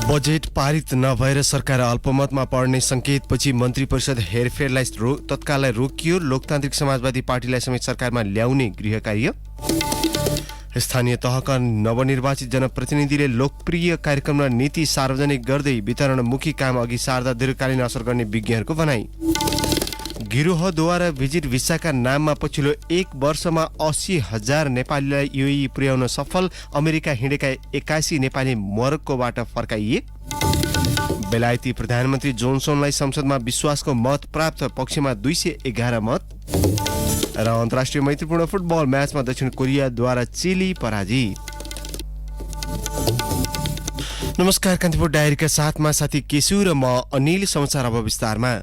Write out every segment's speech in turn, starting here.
Budget पारित नभएर सरकार अल्पमतमा पर्ने संकेतपछि मन्त्री परिषद हेरफेरलाई तत्कालै रोकियो। लोकतान्त्रिक समाजवादी पार्टीलाई समेत सरकारमा ल्याउने गृह कार्य। स्थानीय तहका नवनिर्वाचित जनप्रतिनिधिले लोकप्रिय कार्यक्रम र नीति सार्वजनिक गर्दै वितरणमुखी काम अघि सार्दा दीर्घकालीन असर गर्ने विज्ञहरूको भनाई। गिरोहद्वारा भिजिट भिसाका नाममा पछिल्लो 1 वर्षमा 80,000 नेपालीलाई युएई पुर्याउन सफल। अमेरिका हिँडेका 81 नेपाली मोरक्कोबाट फर्काइए। बेलायती प्रधानमन्त्री जोन्सनलाई संसदमा विश्वासको मत प्राप्त, पक्षमा 211 मत। र अन्तर्राष्ट्रिय मैत्रीपूर्ण फुटबल म्याचमा दक्षिण कोरियाद्वारा चिली पराजित। नमस्कार, कान्तिपुर डायरीका साथमा साथी केशु र म अनिल। समाचार अब विस्तारमा।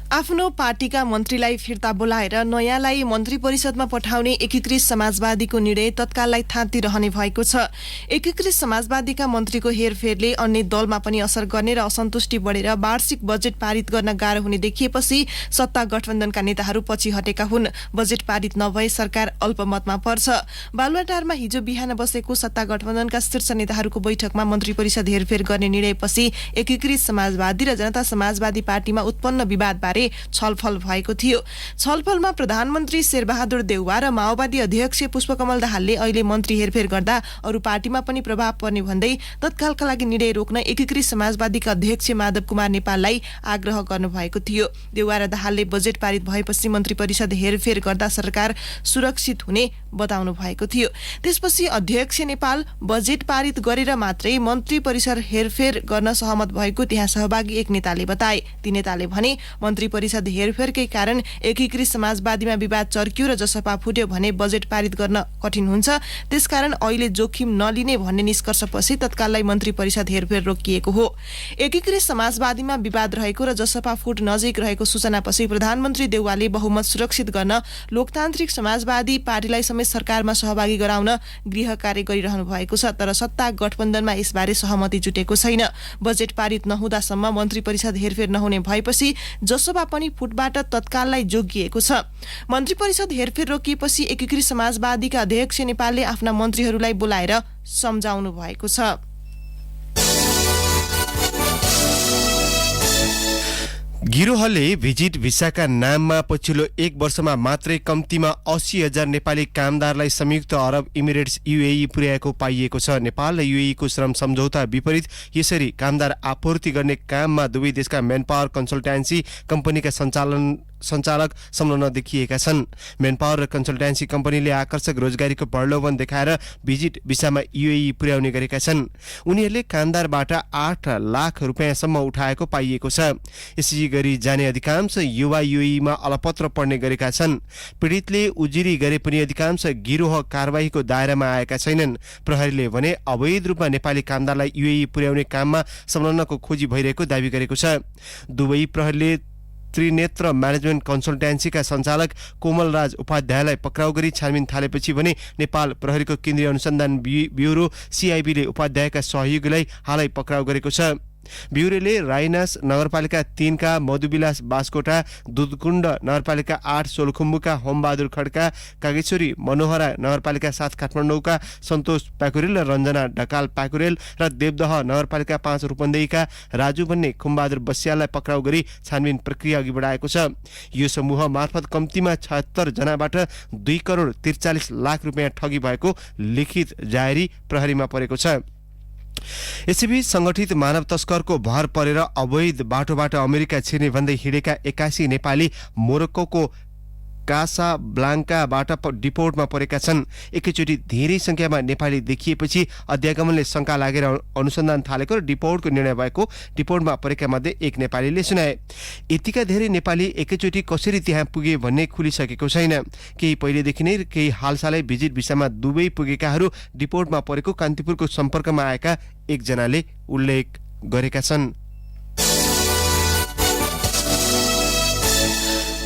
आफ्नो पार्टीका मन्त्रीलाई फिर्ता बोलाएर नयाँलाई मन्त्री परिषदमा पठाउने एकीकृत समाजवादीको निर्णय तत्काललाई थाँती रहने भएको छ। एकीकृत समाजवादीका मन्त्रीको हेरफेरले अन्य दलमा पनि असर गर्ने र असन्तुष्टि बढेर वार्षिक बजेट पारित गर्न गाह्रो हुने देखिएपछि सत्ता गठबन्धनका नेताहरू पछि हटेका हुन्। बजेट पारित नभए सरकार अल्पमतमा पर्छ। बालुवाटारमा हिजो बिहान बसेको सत्ता गठबन्धनका शीर्ष नेताहरूको बैठकमा मन्त्री परिषद हेरफेर गर्ने निर्णयपछि एकीकृत समाजवादी र जनता समाजवादी पार्टीमा उत्पन्न विवादबारे छलफल भएको थियो। छलफलमा प्रधानमन्त्री शेरबहादुर देउवा र माओवादी अध्यक्ष पुष्पकमल दाहालले अहिले मन्त्री हेरफेर गर्दा अरू पार्टीमा पनि प्रभाव पर्ने भन्दै तत्कालका लागि निर्णय रोक्न एकीकृत समाजवादीका अध्यक्ष माधव कुमार नेपाललाई आग्रह गर्नुभएको थियो। देउवा र दाहालले बजेट पारित भएपछि मन्त्री परिषद हेरफेर गर्दा सरकार सुरक्षित हुने बताउनु भएको थियो। त्यसपछि अध्यक्ष नेपाल बजेट पारित गरेर मात्रै मन्त्री परिषद हेरफेर गर्न सहमत भएको त्यहाँ सहभागी एक नेताले बताए। ती नेताले भने मन्त्री परिषद हेरफेरकै कारण एकीकृत समाजवादीमा विवाद चर्कियो र जसपा फुट्यो भने बजेट पारित गर्न कठिन हुन्छ। त्यसकारण अहिले जोखिम नलिने भन्ने निष्कर्षपछि तत्काललाई मन्त्री परिषद हेरफेर रोकिएको हो। एकीकृत समाजवादीमा विवाद रहेको र जसपा फुट नजिक रहेको सूचनापछि प्रधानमन्त्री देउवाले बहुमत सुरक्षित गर्न लोकतान्त्रिक समाजवादी पार्टीलाई समेत सरकारमा सहभागी गराउन गृह कार्य गरिरहनु भएको छ। तर सत्ता गठबन्धनमा यसबारे सहमति जुटेको छैन। बजेट पारित नहुँदासम्म मन्त्री परिषद हेरफेर नहुने भएपछि जसपा पनि फुटबाट तत्काललाई जोगिएको छ। मन्त्री परिषद हेरफेर रोकिएपछि एकीकृत समाजवादीका अध्यक्ष नेपालले आफ्ना मन्त्रीहरूलाई बोलाएर सम्झाउनु भएको छ। गिरोहले भिजिट भिसाका नाममा पछिल्लो 1 वर्षमा मात्रै कम्तीमा 80,000 नेपाली कामदारलाई संयुक्त अरब इमिरेट्स युएई पुर्याएको पाइएको छ। नेपाल र युएईको श्रम सम्झौता विपरीत यसरी कामदार आपूर्ति गर्ने काममा दुवै देशका म्यानपावर कन्सल्टेन्सी कम्पनीका सञ्चालक संलग्न देखिएका छन्। म्यानपावर र कन्सल्टेन्सी कम्पनीले आकर्षक रोजगारीको प्रलोभन देखाएर भिजिट भिसामा युएई पुर्याउने गरेका छन्। उनीहरूले कामदारबाट 8 लाख रुपियाँसम्म उठाएको पाइएको छ। यसै गरी जाने अधिकांश युवा युएईमा अलपत्र पर्ने गरेका छन्। पीडितले उजुरी गरे पनि अधिकांश गिरोह कारबाहीको दायरामा आएका छैनन्। प्रहरीले भने अवैध रूपमा नेपाली कामदारलाई युएई पुर्याउने काममा संलग्नको खोजी भइरहेको दावी गरेको छ। दुवै प्रहरीले त्रिनेत्र म्यानेजमेन्ट कन्सल्टेन्सीका सञ्चालक कोमलराज उपाध्यायलाई पक्राउ गरी छानबिन थालेपछि भने नेपाल प्रहरीको केन्द्रीय अनुसन्धान ब्युरो सीआईबीले उपाध्यायका सहयोगीलाई हालै पक्राउ गरेको छ। ब्युरोले राइनास नगरपालिका 3 का मधुविलास बास्कोटा, दुधकुण्ड नगरपालिका 8 सोलखुम्बुका होमबहादुर खड्का, कागेश्वरी मनोहरा नगरपालिका 7 काठमाडौँका सन्तोष पाकुरेल र रञ्जना ढकाल पाकुरेल र देवदह नगरपालिका 5 रूपन्देहीका राजु भन्ने खुम्बहादुर बस्याललाई पक्राउ गरी छानबिन प्रक्रिया अघि बढाएको छ। यो समूह मार्फत कम्तीमा 76 जनाबाट 2 करोड 43 लाख रुपियाँ ठगी भएको लिखित जाहेरी प्रहरीमा परेको छ। यसैबीच संगठित मानव तस्करको भर परेर अवैध बाटोबाट अमेरिका छिर्ने भन्दै हिँडेका 81 नेपाली मोरक्कोको कासाब्लाङ्काबाट डिपोर्टमा परेका छन्। एकैचोटि धेरै संख्यामा नेपाली देखिएपछि अध्यागमनले शंका लागेर अनुसन्धान थालेको र डिपोर्टको निर्णय भएको डिपोर्टमा परेका मध्ये एक नेपालीले सुनाए। यतिका धेरै नेपाली एकैचोटि कसरी त्यहाँ पुगे भन्ने खुलिसकेको छैन। केही पहिलेदेखि नै केही हालसालै भिजिट भिसामा दुबई पुगेकाहरू डिपोर्टमा परेको कान्तिपुरको सम्पर्कमा आएका एकजनाले उल्लेख गरेका छन्।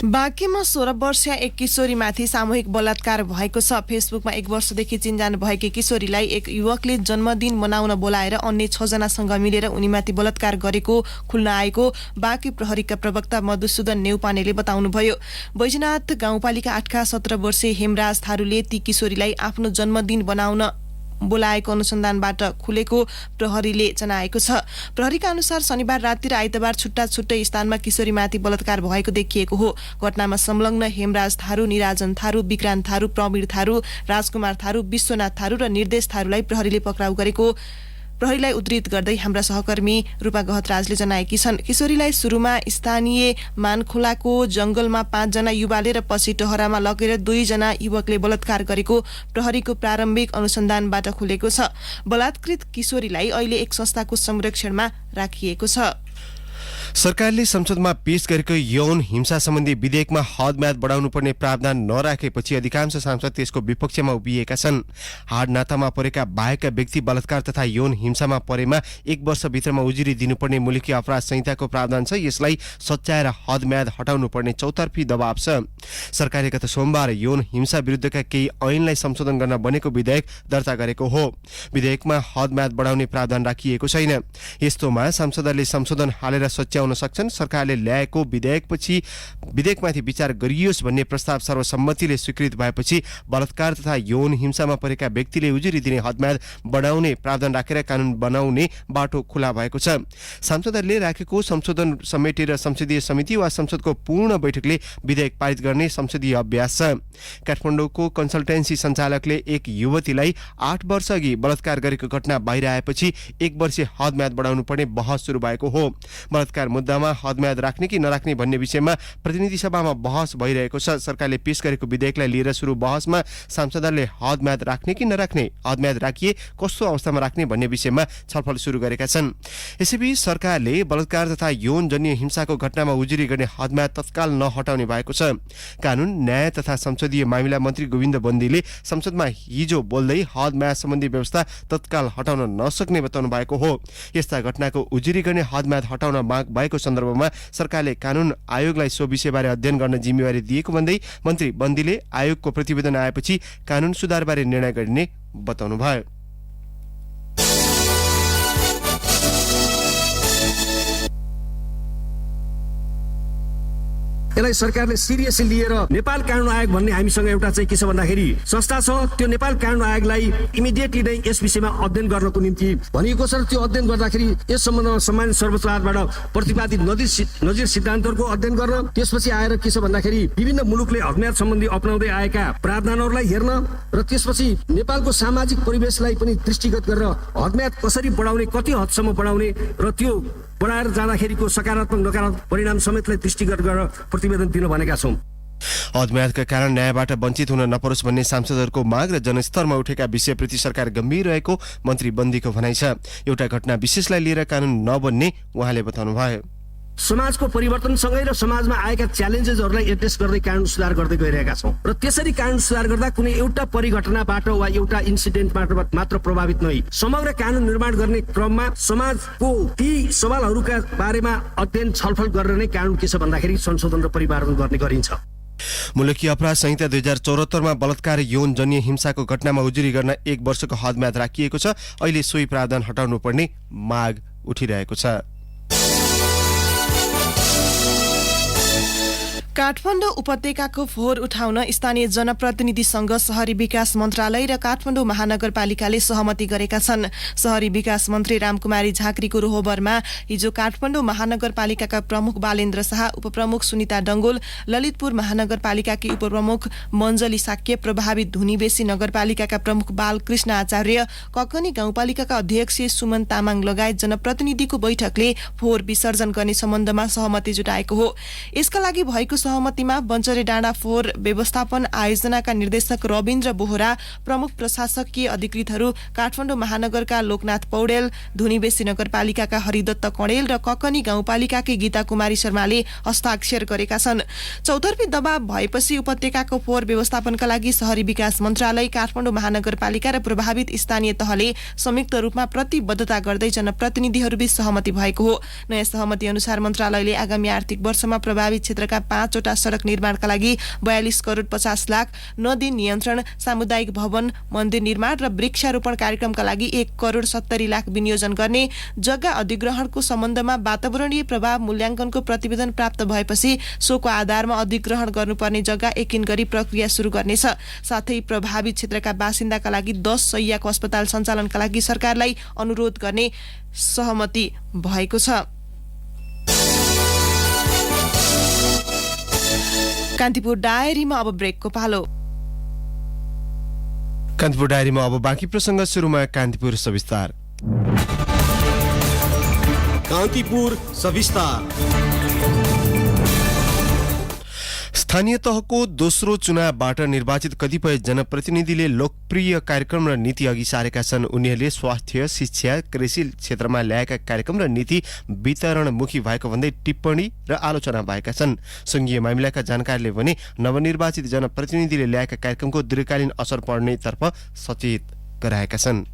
बाँकीमा 16 वर्षीय एक किशोरीमाथि सामूहिक बलात्कार भएको छ। फेसबुकमा 1 वर्षदेखि चिन्जान भएकी किशोरीलाई एक युवकले जन्मदिन मनाउन बोलाएर अन्य 6 जनासँग मिलेर उनीमाथि बलात्कार गरेको खुल्न आएको बाँकी प्रहरीका प्रवक्ता मधुसूदन नेउपानेले बताउनुभयो। बैजनाथ गाउँपालिका 8 का 17 वर्षीय हेमराज थारूले ती किशोरीलाई आफ्नो जन्मदिन बोलाएको अनुसन्धानबाट खुलेको प्रहरीले जनाएको छ। प्रहरीका अनुसार शनिबार राति र आइतबार छुट्टा छुट्टै स्थानमा किशोरीमाथि बलात्कार भएको देखिएको हो। घटनामा संलग्न हेमराज थारू, निराजन थारू, विक्रान्त थारू, प्रवीण थारू, राजकुमार थारू, विश्वनाथ थारू र निर्देश थारूलाई प्रहरीले पक्राउ गरेको प्रहरीलाई उद्धृत गर्दै हाम्रा सहकर्मी रूपा गहतराजले जनाएकी छन्। किशोरीलाई सुरुमा स्थानीय मानखोलाको जंगलमा 5 जना युवाले र पछि टहरामा लगेर 2 जना युवकले बलात्कार गरेको प्रहरीको प्रारम्भिक अनुसन्धानबाट खुलेको छ। बलात्कृत किशोरीलाई अहिले एक संस्थाको संरक्षणमा राखिएको छ। सरकारले संसदमा पेश गरेको यौन हिंसा सम्बन्धी विधेयकमा हदम्याद बढाउनुपर्ने प्रावधान नराखेपछि अधिकांश सांसद त्यसको विपक्षमा उभिएका छन्। हाड नातामा परेका बाहेकका व्यक्ति बलात्कार तथा यौन हिंसामा परेमा 1 वर्षभित्रमा उजुरी दिनुपर्ने मुलुकी अपराध संहिताको प्रावधान छ। यसलाई सच्याएर हदम्याद हटाउनुपर्ने चौतर्फी दबाव छ। सरकारले गत सोमबार यौन हिंसा विरुद्धका केही ऐनलाई संशोधन गर्न बनेको विधेयक दर्ता गरेको हो। विधेयकमा हदम्याद बढाउने प्रावधान राखिएको छैन। यस्तोमा सांसदहरूले संशोधन हालेर सच्याउन सक्छन्। सरकारले ल्याएको विधेयकमाथि विचार गरियोस् भन्ने प्रस्ताव सर्वसम्मतिले स्वीकृत भएपछि बलात्कार तथा यौन हिंसामा परेका व्यक्तिले उजुरी दिने हदम्याद बढाउने प्रावधान राखेर कानून बनाउने बाटो खुला भएको छ। सांसदहरूले राखेको संशोधन समेटेर संसदीय समिति वा संसदको पूर्ण बैठकले विधेयक पारित गर्ने संसदीय अभ्यास छ। काठमाडौँको कन्सल्टेन्सी सञ्चालकले एक युवतीलाई 8 वर्ष अघि बलात्कार गरेको घटना बाहिर आएपछि 1 वर्षे हदम्याद बढाउनु पर्ने बहस सुरु भएको हो। बलात्कार मुद्दामा हदम्याद राख्ने कि नराख्ने भन्ने विषयमा प्रतिनिधि सभामा बहस भइरहेको छ। सरकारले पेश गरेको विधेयकलाई लिएर सुरु बहसमा सांसदहरूले हदम्याद राख्ने कि नराख्ने, हदम्याद राखिए कस्तो अवस्थामा राख्ने भन्ने विषयमा छलफल सुरु गरेका छन्। यसैबीच सरकारले बलात्कार तथा यौनजन्य हिंसाको घटनामा उजुरी गर्ने हदम्याद तत्काल नहटाउने भएको छ। कानून, न्याय तथा संसदीय मामिला मन्त्री गोविन्द बन्दीले संसदमा हिजो बोल्दै हदम्याद सम्बन्धी व्यवस्था तत्काल हटाउन नसक्ने बताउनु भएको हो। यस्ता घटनाको उजुरी गर्ने हदम्याद हटाउन माग भएको सन्दर्भमा सरकारले कानून आयोगलाई सो विषयबारे अध्ययन गर्न जिम्मेवारी दिएको भन्दै मन्त्री बन्दीले आयोगको प्रतिवेदन आएपछि कानून सुधारबारे निर्णय गरिने बताउनुभयो। यसलाई सरकारले सिरियसली लिएर नेपाल कानून आयोग भन्ने हामीसँग एउटा चाहिँ के छ भन्दाखेरि संस्था छ। त्यो नेपाल कानून आयोगलाई इमिडिएटली नै यस विषयमा अध्ययन गर्नको निम्ति भनिएको छ। त्यो अध्ययन गर्दाखेरि यस सम्बन्धमा सम्मानित सर्वोच्च अदालतबाट प्रतिपादित नजिर सिद्धान्तहरूको अध्ययन गर्न, त्यसपछि आएर के छ भन्दाखेरि विभिन्न मुलुकले हदम्याद सम्बन्धी अपनाउँदै आएका प्रावधानहरूलाई हेर्न र त्यसपछि नेपालको सामाजिक परिवेशलाई पनि दृष्टिगत गरेर हदम्याद कसरी बढाउने, कति हदसम्म बढाउने र त्यो बढाएर जाँदाखेरिको सकारात्मक नकारात्मक परिणाम समेतलाई दृष्टिगत गरेर प्रतिवेदन दिन भनेका छौँ। हदम्यादका कारण न्यायबाट वञ्चित हुन नपरोस् भन्ने सांसदहरूको माग र जनस्तरमा उठेका विषयप्रति सरकार गम्भीर रहेको मन्त्री बन्दीको भनाइ छ। एउटा घटना विशेषलाई लिएर कानून नबन्ने उहाँले बताउनुभयो। समाजको परिवर्तनसँगै र समाजमा आएका च्यालेन्जेसहरूलाई एड्रेस गर्दै कानून सुधार गर्दै गइरहेका छौँ र त्यसरी कानून सुधार गर्दा कुनै एउटा परिघटनाबाट वा एउटा इन्सिडेन्टबाट मात्र प्रभावित नहुई समग्र कानून निर्माण गर्ने क्रममा समाजको ती सवालहरूका बारेमा अध्ययन छलफल गरेर नै कानून के छ भन्दाखेरि संशोधन र परिमार्जन गर्ने गरिन्छ। मुलुकी अपराध संहिता 2074 मा बलात्कार यौनजन्य हिंसाको घटनामा उजुरी गर्न 1 वर्षको हदम्याद राखिएको छ। अहिले सोही प्रावधान हटाउनु पर्ने माग उठिरहेको छ। काठमाडौँ उपत्यकाको फोहोर उठाउन स्थानीय जनप्रतिनिधिसँग शहरी विकास मन्त्रालय र काठमाडौँ महानगरपालिकाले सहमति गरेका छन्। शहरी विकास मन्त्री रामकुमारी झाँक्रीको रोहबरमा हिजो काठमाडौँ महानगरपालिकाका प्रमुख बालेन्द्र शाह, उपप्रमुख सुनिता डंगोल, ललितपुर महानगरपालिकाकी उपप्रमुख मञ्जली साक्य, प्रभावित धुनीबेसी नगरपालिकाका प्रमुख बालकृष्ण आचार्य, ककनी गाउँपालिकाका अध्यक्ष सुमन तामाङ लगायत जनप्रतिनिधिको बैठकले फोहोर विसर्जन गर्ने सम्बन्धमा सहमति जुटाएको हो। यसका लागि भएको सहमतिमा बञ्चरे डाँडा फोहोर व्यवस्थापन आयोजनाका निर्देशक रविन्द्र बोहरा, प्रमुख प्रशासकीय अधिकृतहरू काठमाडौँ महानगरका लोकनाथ पौडेल, धुनीबेसी नगरपालिकाका हरिदत्त कणेल र ककनी गाउँपालिकाकी गीता कुमारी शर्माले हस्ताक्षर गरेका छन्। चौतर्फी दबाव भएपछि उपत्यकाको फोहोर व्यवस्थापनका लागि शहरी विकास मन्त्रालय, काठमाडौँ महानगरपालिका र प्रभावित स्थानीय तहले संयुक्त रूपमा प्रतिबद्धता गर्दै जनप्रतिनिधिहरूबीच सहमति भएको हो। नयाँ सहमति अनुसार मन्त्रालयले आगामी आर्थिक वर्षमा प्रभावित क्षेत्रका 5 5वटा सडक निर्माणका लागि 42 करोड 50 लाख, नदी नियन्त्रण, सामुदायिक भवन, मन्दिर निर्माण र वृक्षारोपण कार्यक्रमका लागि 1 करोड 70 लाख विनियोजन गर्ने, जग्गा अधिग्रहणको सम्बन्धमा वातावरणीय प्रभाव मूल्याङ्कनको प्रतिवेदन प्राप्त भएपछि सोको आधारमा अधिग्रहण गर्नुपर्ने जग्गा एकिन गरी प्रक्रिया सुरु गर्नेछ। साथै प्रभावित क्षेत्रका बासिन्दाका लागि 10 शैय्याको अस्पताल सञ्चालनका लागि सरकारलाई अनुरोध गर्ने सहमति भएको छ। कान्तिपुर डायरीमा अब ब्रेकको पालो। कान्तिपुर डायरीमा अब बाँकी प्रसङ्ग। सुरुमा कान्तिपुर सविस्तार। कान्तिपुर सविस्तार। स्थानीय तहको दोस्रो चुनावबाट निर्वाचित कतिपय जनप्रतिनिधिले लोकप्रिय कार्यक्रम र नीति अघि सारेका छन्। उनीहरूले स्वास्थ्य, शिक्षा, कृषि क्षेत्रमा ल्याएका कार्यक्रम र नीति वितरणमुखी भएको भन्दै टिप्पणी र आलोचना भएका छन्। संघीय मामिलाका जानकारले भने नवनिर्वाचित जनप्रतिनिधिले ल्याएका कार्यक्रमको दीर्घकालीन असर पर्नेतर्फ सचेत गराएका छन्।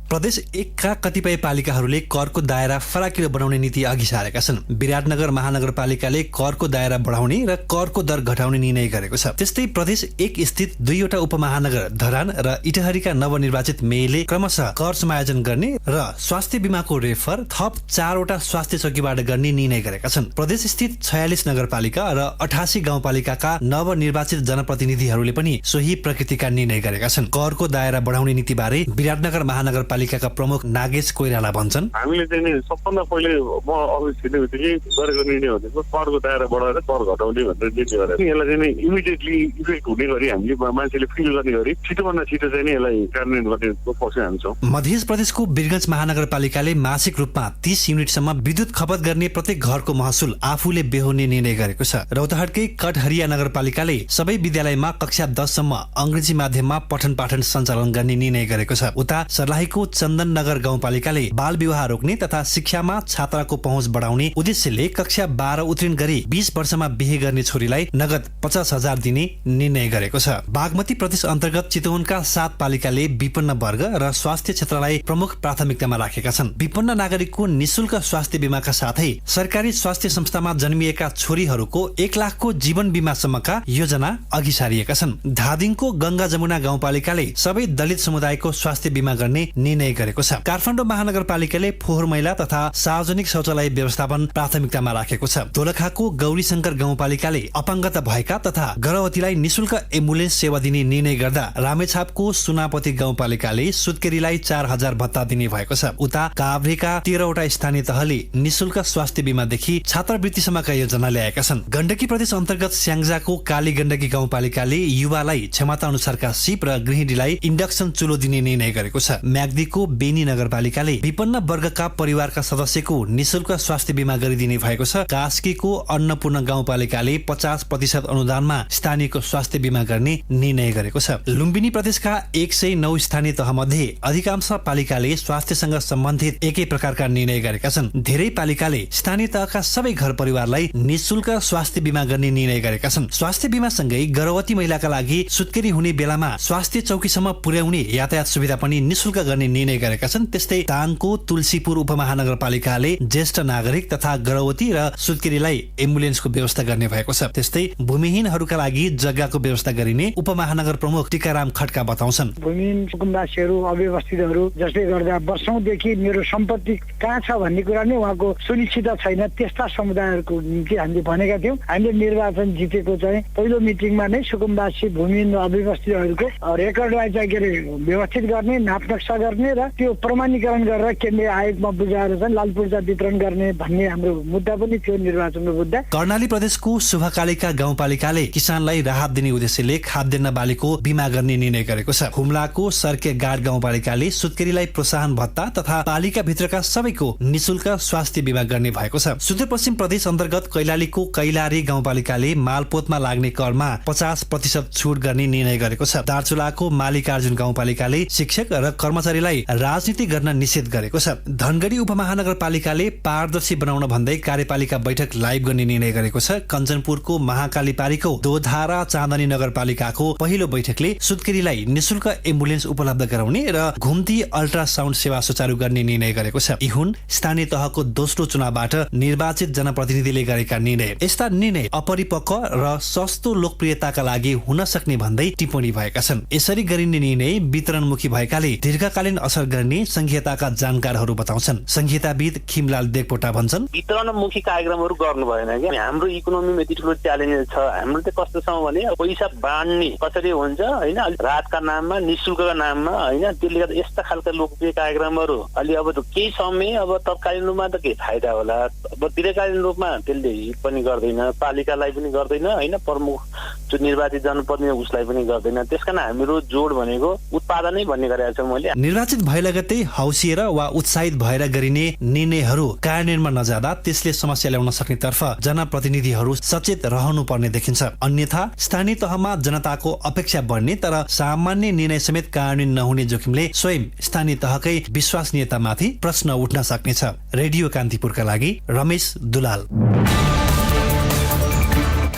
प्रदेश 1 का कतिपय पालिकाहरूले करको दायरा फराकिलो बनाउने नीति अघि सारेका छन्। विराटनगर महानगरपालिकाले करको दायरा बढाउने र करको दर घटाउने निर्णय गरेको छ। त्यस्तै प्रदेश 1 स्थित 2वटा उपमहानगर धरान र इटहरीका नवनिर्वाचित मेयरले क्रमशः कर समायोजन गर्ने र स्वास्थ्य बीमाको रेफर थप 4वटा स्वास्थ्य चौकीबाट गर्ने निर्णय गरेका छन्। प्रदेश स्थित 46 नगरपालिका र 88 गाउँपालिकाका नवनिर्वाचित जनप्रतिनिधिहरूले पनि सोही प्रकृतिका निर्णय गरेका छन्। करको दायरा बढाउने नीतिबारे विराटनगर महानगरपालिका पालिकाका प्रमुख नागेश कोइराला भन्छन्, हामीले चाहिँ सबभन्दा पहिले म अफिस छिर्ने बित्तिकै गरेको निर्णय भनेको करको दायरा बढाएर कर घटाउने भनेर निर्णय गरेर यसलाई चाहिँ इमिडिएटली इफेक्ट हुने गरी हामीले मान्छेले फिल गर्ने गरी छिटोभन्दा छिटो चाहिँ यसलाई कार्यान्वयन गर्ने पक्ष हामी छौँ। मध्य प्रदेशको वीरगञ्ज महानगरपालिकाले मासिक रूपमा 30 युनिटसम्म विद्युत खपत गर्ने प्रत्येक घरको महसुल आफूले बेहोर्ने निर्णय गरेको छ। रौतहटकै कटहरिया नगरपालिकाले सबै विद्यालयमा कक्षा 10 सम्म अंग्रेजी माध्यममा पठन पाठन सञ्चालन गर्ने निर्णय गरेको छ। उता सर्लाहीको चन्दननगर गाउँपालिकाले बाल विवाह रोक्ने तथा शिक्षामा छात्राको पहुँच बढाउने उद्देश्यले कक्षा 12 उत्तीर्ण गरी 20 वर्षमा बिहे गर्ने छोरीलाई नगद 50,000 दिने निर्णय गरेको छ। बागमती प्रदेश अन्तर्गत चितवनका 7 पालिकाले विपन्न वर्ग र स्वास्थ्य क्षेत्रलाई प्रमुख प्राथमिकतामा राखेका छन्। विपन्न नागरिकको निशुल्क स्वास्थ्य बीमाका साथै सरकारी स्वास्थ्य संस्थामा जन्मिएका छोरीहरूको 1 लाखको जीवन बीमासम्मका योजना अघि सारिएका छन्। धादिङको गंगा जमुना गाउँपालिकाले सबै दलित समुदायको स्वास्थ्य बीमा गर्ने निर्णय गरेको छ। काठमाडौँ महानगरपालिकाले फोहोर मैला तथा सार्वजनिक शौचालय व्यवस्थापन प्राथमिकतामा राखेको छ। दोलखाको गौरीशंकर गाउँपालिकाले अपाङ्गता भएका तथा गर्भवतीलाई निशुल्क एम्बुलेन्स सेवा दिने निर्णय गर्दा रामेछापको सुनापति गाउँपालिकाले सुत्केरीलाई 4,000 भत्ता दिने भएको छ। उता काभ्रेका 13वटा स्थानीय तहले निशुल्क स्वास्थ्य बीमादेखि छात्रवृत्तिसम्मका योजना ल्याएका छन्। गण्डकी प्रदेश अन्तर्गत स्याङ्जाको काली गण्डकी गाउँपालिकाले युवालाई क्षमता अनुसारका सिप र गृहिणीलाई इन्डक्सन चुलो दिने निर्णय गरेको छ। म्याग्दीको बेनी नगरपालिकाले विपन्न वर्गका परिवारका सदस्यको निशुल्क स्वास्थ्य बीमा गरिदिने भएको छ। कास्कीको अन्नपूर्ण गाउँपालिकाले 50% अनुदानमा स्थानीयको स्वास्थ्य बीमा गर्ने निर्णय गरेको छ। लुम्बिनी प्रदेशका 109 स्थानीय तहमध्ये अधिकांश पालिकाले स्वास्थ्यसँग सम्बन्धित एकै प्रकारका निर्णय गरेका छन्। धेरै पालिकाले स्थानीय तहका सबै घर परिवारलाई निशुल्क स्वास्थ्य बीमा गर्ने निर्णय गरेका छन्। स्वास्थ्य बीमा सँगै गर्भवती महिलाका लागि सुत्केरी हुने बेलामा स्वास्थ्य चौकीसम्म पुर्याउने यातायात सुविधा पनि निशुल्क गर्ने निर्णय गरेका छन्। त्यस्तै ताङको तुलसीपुर उपमहानगरपालिकाले ज्येष्ठ नागरिक तथा गर्भवती र सुत्केरीलाई एम्बुलेन्सको व्यवस्था गर्ने भएको छ। त्यस्तै भूमिहीनहरूका लागि जग्गाको व्यवस्था गरिने उपमहानगर प्रमुख टिकाराम खड्का बताउँछन्। भूमिहीन कुटुम्बवासीहरू अव्यवस्थितहरू जसले गर्दा वर्षौंदेखि मेरो सम्पत्ति कहाँ छ भन्ने कुरा नै उहाँको सुनिश्चित छैन, त्यस्ता समुदायहरूको निम्ति हामीले भनेका थियौँ। हामीले निर्वाचन जितेको चाहिँ पहिलो मिटिङमा नै सुकुम्बासी भूमिहीन अव्यवस्थितहरूको रेकर्डलाई चाहिँ के अरे व्यवस्थित गर्ने, नापनक्सा गर्ने र त्यो प्रमाणीकरण गरेर केन्द्रीय आयोगमा बुझाएर चाहिँ लाल पूर्जा वितरण गर्ने भन्ने हाम्रो मुद्दा पनि थियो निर्वाचनको मुद्दा। कर्णाली प्रदेशको शुभकालिका गाउँपालिकाले किसानलाई राहत दिने उद्देश्यले खाद्यान्न बालीको बीमा गर्ने निर्णय गरेको छ। हुम्लाको सर्के गाड गाउँपालिकाले सुत्केरीलाई प्रोत्साहन भत्ता तथा पालिका भित्रका सबैको निशुल्क स्वास्थ्य बीमा गर्ने भएको छ। सुदूरपश्चिम प्रदेश अन्तर्गत कैलालीको कैलारी गाउँपालिकाले मालपोतमा लाग्ने करमा 50% छुट गर्ने निर्णय गरेको छ। दार्चुलाको मालिकार्जुन गाउँपालिकाले शिक्षक र कर्मचारीलाई व्यक्तिलाई राजनीति गर्न निषेध गरेको छ। धनगढी उपमहानगरपालिकाले पारदर्शी बनाउन भन्दै कार्यपालिका बैठक लाइभ गर्ने निर्णय गरेको छ। कञ्चनपुरको महाकाली पारीको दोधारा चाँदनी नगरपालिकाको पहिलो बैठकले सुत्केरीलाई निशुल्क एम्बुलेन्स उपलब्ध गराउने र घुम्ती अल्ट्रासाउन्ड सेवा सुचारू गर्ने निर्णय गरेको छ। यी हुन् स्थानीय तहको दोस्रो चुनावबाट निर्वाचित जनप्रतिनिधिले गरेका निर्णय। यस्ता निर्णय अपरिपक्व र सस्तो लोकप्रियताका लागि हुन सक्ने भन्दै टिप्पणी भएका छन्। यसरी गरिने निर्णय वितरणमुखी भएकाले दीर्घकालीन असर गर्ने संहिताका जानकारहरू बताउँछन्। संहिताविद खिमलाल देवकोटा भन्छन्, वितरणमुखी कार्यक्रमहरू गर्नु भएन कि हाम्रो इकोनोमीमा यति ठुलो च्यालेन्ज छ। हाम्रो त कस्तो छ भने पैसा बाँड्ने कसरी हुन्छ हैन, राहतका नाममा निशुल्कका नाममा हैन, त्यसले गर्दा यस्ता खालका लोकप्रिय कार्यक्रमहरू अलि अब केही समय अब तत्कालीन रूपमा त के फाइदा होला, अब दीर्घकालीन रूपमा त्यसले हित पनि गर्दैन, पालिकालाई पनि गर्दैन हैन, प्रमुख जो निर्वाचित जनप्रतिनिधि उसलाई पनि गर्दैन। त्यसकारण हाम्रो जोड भनेको उत्पादनै भन्ने गरेको छ। मैले निर्वाचित भए लगत्तै हौसिएर वा उत्साहित भएर गरिने निर्णयहरू कार्यान्वयनमा नजाँदा त्यसले समस्या ल्याउन सक्नेतर्फ जनप्रतिनिधिहरू सचेत रहनु पर्ने देखिन्छ। अन्यथा स्थानीय तहमा जनताको अपेक्षा बढ्ने तर सामान्य निर्णय समेत कार्यान्वयन नहुने जोखिमले स्वयं स्थानीय तहकै विश्वसनीयतामाथि प्रश्न उठ्न सक्नेछ। रेडियो कान्तिपुरका लागि रमेश दुलाल।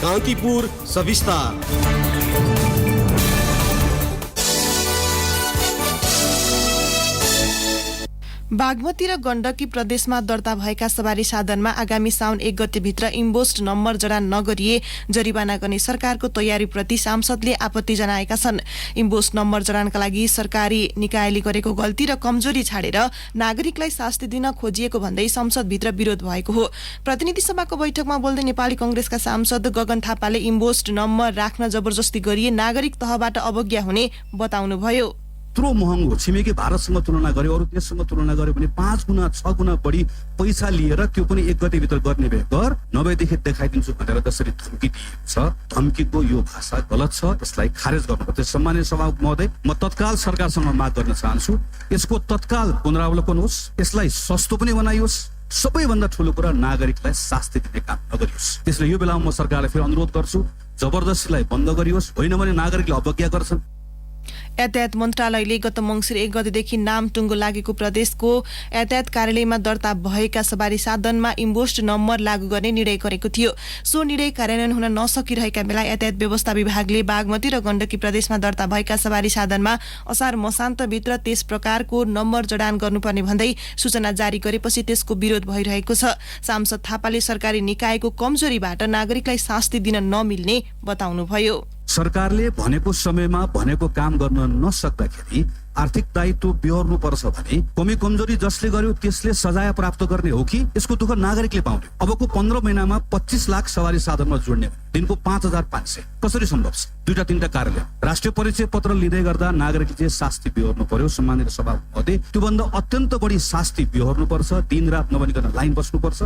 कान्तिपुर सविस्तार। बागमती र गण्डकी प्रदेशमा दर्ता भएका सवारी साधनमा आगामी साउन 1 गतेभित्र इम्बोस्ड नम्बर जडान नगरिए जरिवाना गर्ने सरकारको तयारीप्रति सांसदले आपत्ति जनाएका छन्। इम्बोस्ड नम्बर जडानका लागि सरकारी निकायले गरेको गल्ती र कमजोरी छाडेर नागरिकलाई शास्ति दिन खोजिएको भन्दै संसदभित्र विरोध भएको हो। प्रतिनिधि सभाको बैठकमा बोल्दै नेपाली कांग्रेसका सांसद गगन थापाले इम्बोस्ड नम्बर राख्न जबरजस्ती गरिए नागरिक तहबाट अवज्ञा हुने बताउनुभयो। यत्रो महँगो छिमेकी भारतसँग तुलना गर्यो, अरू देशसँग तुलना गर्यो भने 5 गुणा 6 गुणा बढी पैसा लिएर त्यो पनि 1 गतेभित्र गर्ने भए कर, नभएदेखि देखाइदिन्छु भनेर जसरी धम्की दिएको छ, धम्कीको यो भाषा गलत छ। यसलाई खारेज गर्नुपर्छ। सम्माननीय सभामुख महोदय, म तत्काल सरकारसँग माग गर्न चाहन्छु यसको तत्काल पुनरावलोकन होस्, यसलाई सस्तो पनि बनाइयोस्, सबैभन्दा ठुलो कुरा नागरिकलाई शास्ति दिने काम नगरियोस्। त्यसले यो बेलामा म सरकारलाई फेरि अनुरोध गर्छु जबरजस्तीलाई बन्द गरियोस्, होइन भने नागरिकले अवज्ञा गर्छन्। यातायात मन्त्रालयले गत मङ्सिर 1 गतेदेखि नाम टुङ्गो लागेको प्रदेशको यातायात कार्यालयमा दर्ता भएका सवारी साधनमा इम्बोस्ड नम्बर लागू गर्ने निर्णय गरेको थियो। सो निर्णय कार्यान्वयन हुन नसकिरहेका बेला यातायात व्यवस्था विभागले बागमती र गण्डकी प्रदेशमा दर्ता भएका सवारी साधनमा असार मसान्तभित्र त्यस प्रकारको नम्बर जडान गर्नुपर्ने भन्दै सूचना जारी गरेपछि त्यसको विरोध भइरहेको छ। सांसद थापाले सरकारी निकायको कमजोरीबाट नागरिकलाई शास्ति दिन नमिल्ने बताउनुभयो। सरकारले भनेको समयमा भनेको काम गर्न नसक्दाखेरि आर्थिक दायित्व बिहोर्नुपर्छ भने कमी कमजोरी जसले गर्यो त्यसले सजाय प्राप्त गर्ने हो कि यसको दुःख नागरिकले पाउने? अबको 15 महिनामा 25 लाख सवारी साधनमा जोड्ने दिनको 5500 कसरी सम्भव छ? 2-3 कार्यालय राष्ट्रिय परिचय पत्र लिँदै गर्दा नागरिकले चाहिँ शास्ति बिहोर्नु पर्यो। सम्मानित सभामुख महोदय, त्योभन्दा अत्यन्त बढी शास्ति बिहोर्नुपर्छ, दिनरात नभनिकन लाइन बस्नुपर्छ।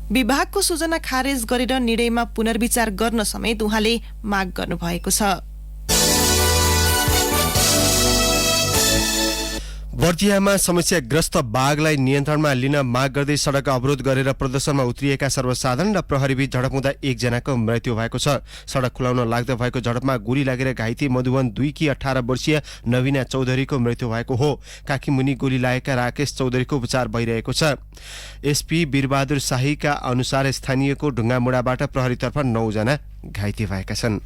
विभागको सूचना खारेज गरेर निर्णयमा पुनर्विचार गर्न समेत उहाँले माग गर्नुभएको छ। बर्दियामा समस्याग्रस्त बाघलाई नियन्त्रणमा लिन माग गर्दै सडक अवरोध गरेर प्रदर्शनमा उत्रिएका सर्वसाधारण र प्रहरीबीच झडप हुँदा 1 जनाको मृत्यु भएको छ। सडक खुलाउन लाग्दा भएको झडपमा गोली लागेर घाइते मधुवन 2 की 18 वर्षीय नवीना चौधरीको मृत्यु भएको हो। काखीमुनि गोली लागेका राकेश चौधरीको उपचार भइरहेको छ। एसपी वीरबहादुर शाहीका अनुसार स्थानीयको ढुङ्गामुढाबाट प्रहरीतर्फ 9 जना घाइते भएका छन्।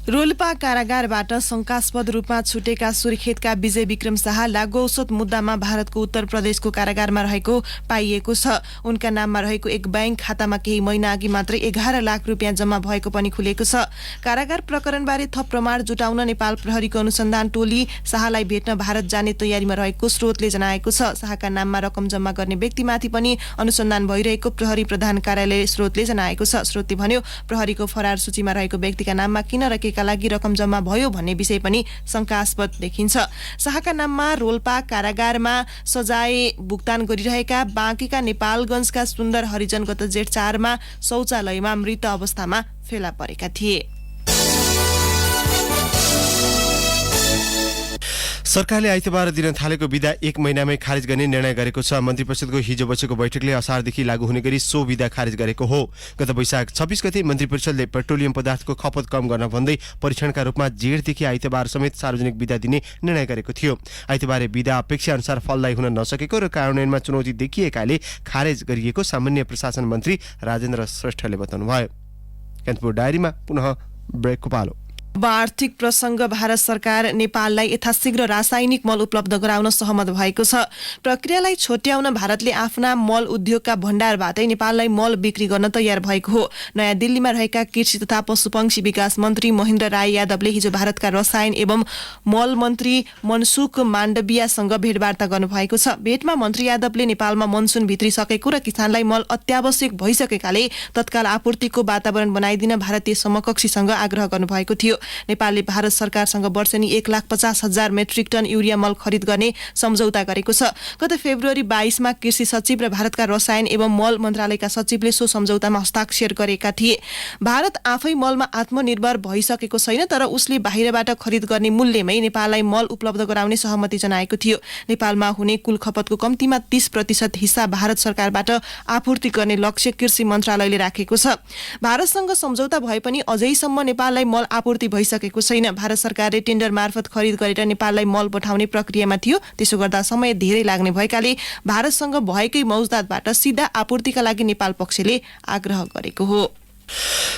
रोल्पा कारागारबाट शंकास्पद रूपमा छुटेका सुर्खेतका विजय विक्रम शाह लागू औषध मुद्दामा भारतको उत्तर प्रदेशको कारागारमा रहेको पाइएको छ। उनका नाममा रहेको एक बैंक खातामा केही महिना अघि मात्रै 11 लाख रुपियाँ जम्मा भएको पनि खुलेको छ। कारागार प्रकरणबारे थप प्रमाण जुटाउन नेपाल प्रहरीको अनुसन्धान टोली शाहलाई भेट्न भारत जाने तयारीमा रहेको स्रोतले जनाएको छ। शाहका नाममा रकम जम्मा गर्ने व्यक्तिमाथि पनि अनुसन्धान भइरहेको प्रहरी प्रधान कार्यालय स्रोतले जनाएको छ। स्रोतले भन्यो, प्रहरीको फरार सूचीमा रहेको व्यक्तिका नाममा किन र का लागि रकम जम्मा भयो भन्ने विषय पनि शंकास्पद देखिन्छ। शाहका नाममा रोल्पा कारागारमा सजाय भुक्तान गरिरहेका बाँकीका नेपालगञ्जका सुन्दर हरिजन गत जेठ 4 मा शौचालयमा मृत अवस्थामा फेला परेका थिए। सरकारले आइतबार दिन थालेको बिदा 1 महिनामै खारेज गर्ने निर्णय गरेको छ। मन्त्री परिषदको हिजो बसेको बैठकले असारदेखि लागू हुने गरी सो बिदा खारेज गरेको हो। गत वैशाख 26 गते मन्त्री परिषदले पेट्रोलियम पदार्थको खपत कम गर्न भन्दै परीक्षणका रूपमा जेठदेखि आइतबार समेत सार्वजनिक बिदा दिने निर्णय गरेको थियो। आइतबारे बिदा अपेक्षा अनुसार फलदायी हुन नसकेको र कार्यान्वयनमा चुनौती देखिएकाले खारेज गरिएको सामान्य प्रशासन मन्त्री राजेन्द्र श्रेष्ठले बताउनुभयो। कान्तिपुर डायरीमा पुनः ब्रेकको पालो। आर्थिक प्रसङ्ग भारत सरकार नेपाललाई यथाशीघ्र रासायनिक मल उपलब्ध गराउन सहमत भएको छ। प्रक्रियालाई छोट्याउन भारतले आफ्ना मल उद्योगका भण्डारबाटै नेपाललाई मल बिक्री गर्न तयार भएको हो। नयाँ दिल्लीमा रहेका कृषि तथा पशुपक्षी विकास मन्त्री महेन्द्र राय यादवले हिजो भारतका रसायन एवं मल मन्त्री मनसुख माण्डवियासँग भेटवार्ता गर्नुभएको छ। भेटमा मन्त्री यादवले नेपालमा मनसुन भित्रिसकेको र किसानलाई मल अत्यावश्यक भइसकेकाले तत्काल आपूर्तिको वातावरण बनाइदिन भारतीय समकक्षीसँग आग्रह गर्नुभएको थियो। नेपालले भारत सरकारसँग वर्षेनी 1,50,000 मेट्रिक टन युरिया मल खरिद गर्ने सम्झौता गरेको छ। गत फेब्रुअरी 22 मा कृषि सचिव र भारतका रसायन एवं मल मन्त्रालयका सचिवले सो सम्झौतामा हस्ताक्षर गरेका थिए। भारत आफै मलमा आत्मनिर्भर भइसकेको छैन, तर उसले बाहिरबाट खरिद गर्ने मूल्यमै नेपाललाई मल उपलब्ध गराउने सहमति जनाएको थियो। नेपालमा हुने कुल खपतको कम्तीमा 30% हिस्सा भारत सरकारबाट आपूर्ति गर्ने लक्ष्य कृषि मन्त्रालयले राखेको छ। भारतसँग सम्झौता भए पनि अझैसम्म नेपाललाई मल आपूर्ति भइसकेको छैन। भारत सरकारले टेन्डर मार्फत खरिद गरेर नेपाललाई मल पठाउने प्रक्रियामा थियो। त्यसो गर्दा समय धेरै लाग्ने भएकाले भारतसँग भएकै मौजदातबाट सिधा आपूर्तिका लागि नेपाल पक्षले आग्रह गरेको हो।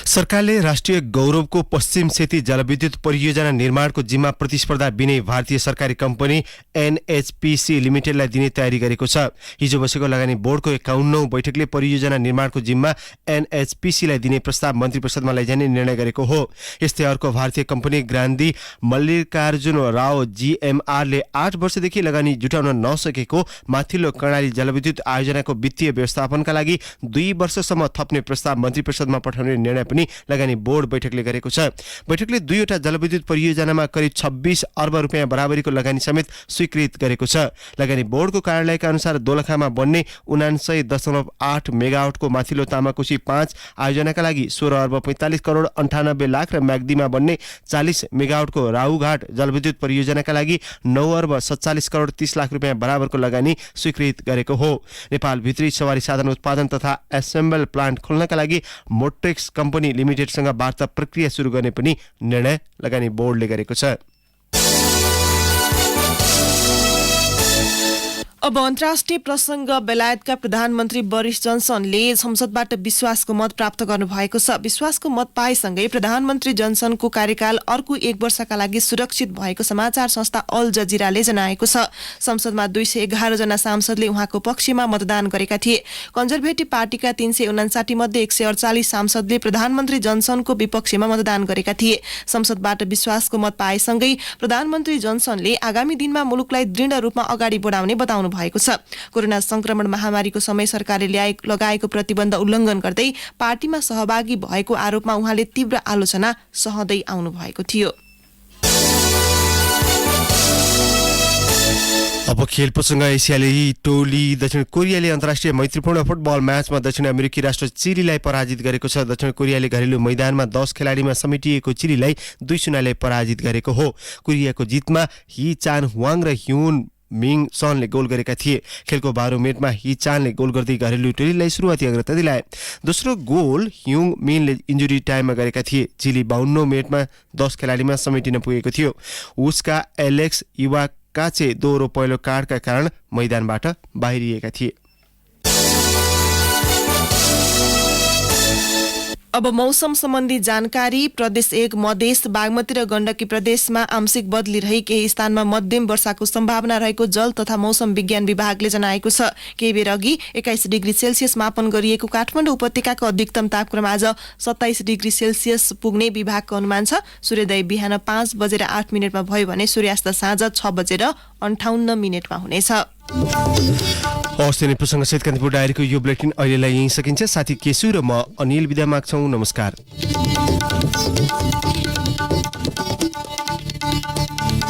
सरकारले राष्ट्रिय गौरवको पश्चिम सेती जलविद्युत परियोजना निर्माणको जिम्मा प्रतिस्पर्धा विनय भारतीय सरकारी कम्पनी एनएचपीसी लिमिटेडलाई दिने तयारी गरेको छ। हिजो बसेको लगानी बोर्डको 51औं बैठकले परियोजना निर्माणको जिम्मा एनएचपीसीलाई दिने प्रस्ताव मन्त्री परिषदमा लैजाने निर्णय गरेको हो। यस्तै अर्को भारतीय कम्पनी ग्रान्दी मल्लिकार्जुन राव जीएमआरले 8 वर्षदेखि लगानी जुटाउन नसकेको माथिल्लो कर्णाली जलविद्युत आयोजनाको वित्तीय व्यवस्थापनका लागि 2 वर्षसम्म थप्ने प्रस्ताव मन्त्री परिषदमा निर्णय पनि लगानी बोर्ड बैठकले गरेको छ। बैठकले 2 वटा जलविद्युत परियोजनामा करिब 26 अर्ब रुपियाँ बराबरीको लगानी समेत स्वीकृत गरेको छ। लगानी बोर्डको कार्यालयका अनुसार दोलखामा बन्ने 79.8 मेगावाटको माथिल्लो तामाकोशी 5 आयोजनाका लागि 16 अर्ब 45 करोड 98 लाख र म्याग्दीमा बन्ने 40 मेगावाटको राहुघाट जलविद्युत परियोजनाका लागि 9 अर्ब 47 करोड 30 लाख रुपियाँ बराबरको लगानी स्वीकृत गरेको हो। नेपाल भित्री सवारी साधन उत्पादन तथा एसेम्बल प्लान्ट खोल्नका लागि मोटेक्स कम्पनी लिमिटेडसँग वार्ता प्रक्रिया सुरु गर्ने पनि निर्णय लगानी बोर्डले गरेको छ। अब अन्तर्राष्ट्रिय प्रसङ्ग बेलायतका प्रधानमन्त्री बोरिस जोन्सनले संसदबाट विश्वासको मत प्राप्त गर्नुभएको छ। विश्वासको मत पाएसँगै प्रधानमन्त्री जोन्सनको कार्यकाल अर्को 1 वर्षका लागि सुरक्षित भएको समाचार संस्था अल जजिराले जनाएको छ। संसदमा 211 जना सांसदले उहाँको पक्षमा मतदान गरेका थिए। कन्जर्भेटिभ पार्टीका 359 मध्ये 148 सांसदले प्रधानमन्त्री जोन्सनको विपक्षमा मतदान गरेका थिए। संसदबाट विश्वासको मत पाएसँगै प्रधानमन्त्री जोन्सनले आगामी दिनमा मुलुकलाई दृढ रूपमा अगाडि बढाउने बताउनु भएको छ। कोरोना संक्रमण महामारीको समय सरकारले लगाएको प्रतिबन्ध उल्लङ्घन गर्दै पार्टीमा सहभागी भएको आरोपमा उहाँले तीव्र आलोचना सहँदै आउनु भएको थियो। अब खेल प्रसङ्ग। एसियाली टोली दक्षिण कोरियाले अन्तर्राष्ट्रिय मैत्रीपूर्ण फुटबल म्याचमा दक्षिण अमेरिकी राष्ट्र चिलीलाई पराजित गरेको छ। दक्षिण कोरियाले घरेलु मैदानमा 10 खेलाडीमा समेटिएको चिलीलाई 2-0ले पराजित गरेको हो। कोरियाको जितमा ही चान हुआङ र ह्युन मिङ सनले गोल गरेका थिए। खेलको 12औं मिनेटमा ही चानले गोल गर्दै घरेलु टोलीलाई सुरुवाती अग्रता दिलाए। दोस्रो गोल ह्युङ मिनले इन्जुरी टाइममा गरेका थिए। चिली 52औं मिनेटमा 10 खेलाडीमा समेटिन पुगेको थियो। उसका एलेक्स इवाकाचे दोहोरो पहिलो कार्डका कारण मैदानबाट बाहिरिएका थिए। अब मौसम सम्बन्धी जानकारी। प्रदेश 1 मधेस बागमती र गण्डकी प्रदेशमा आंशिक बदली रही केही स्थानमा मध्यम वर्षाको सम्भावना रहेको जल तथा मौसम विज्ञान विभागले जनाएको छ। केही बेर अघि 21 डिग्री सेल्सियस मापन गरिएको काठमाडौँ उपत्यकाको अधिकतम तापक्रम आज 27 डिग्री सेल्सियस पुग्ने विभागको अनुमान छ। सूर्योदय बिहान 5:08 भयो भने सूर्यास्त साँझ 6:58 हुनेछ। हवस्, प्रसङ्ग सहित कान्तिपुर डायरीको यो बुलेटिन अहिलेलाई यहीँ सकिन्छ। साथी केशु र म अनिल बिदा माग्छौँ। नमस्कार।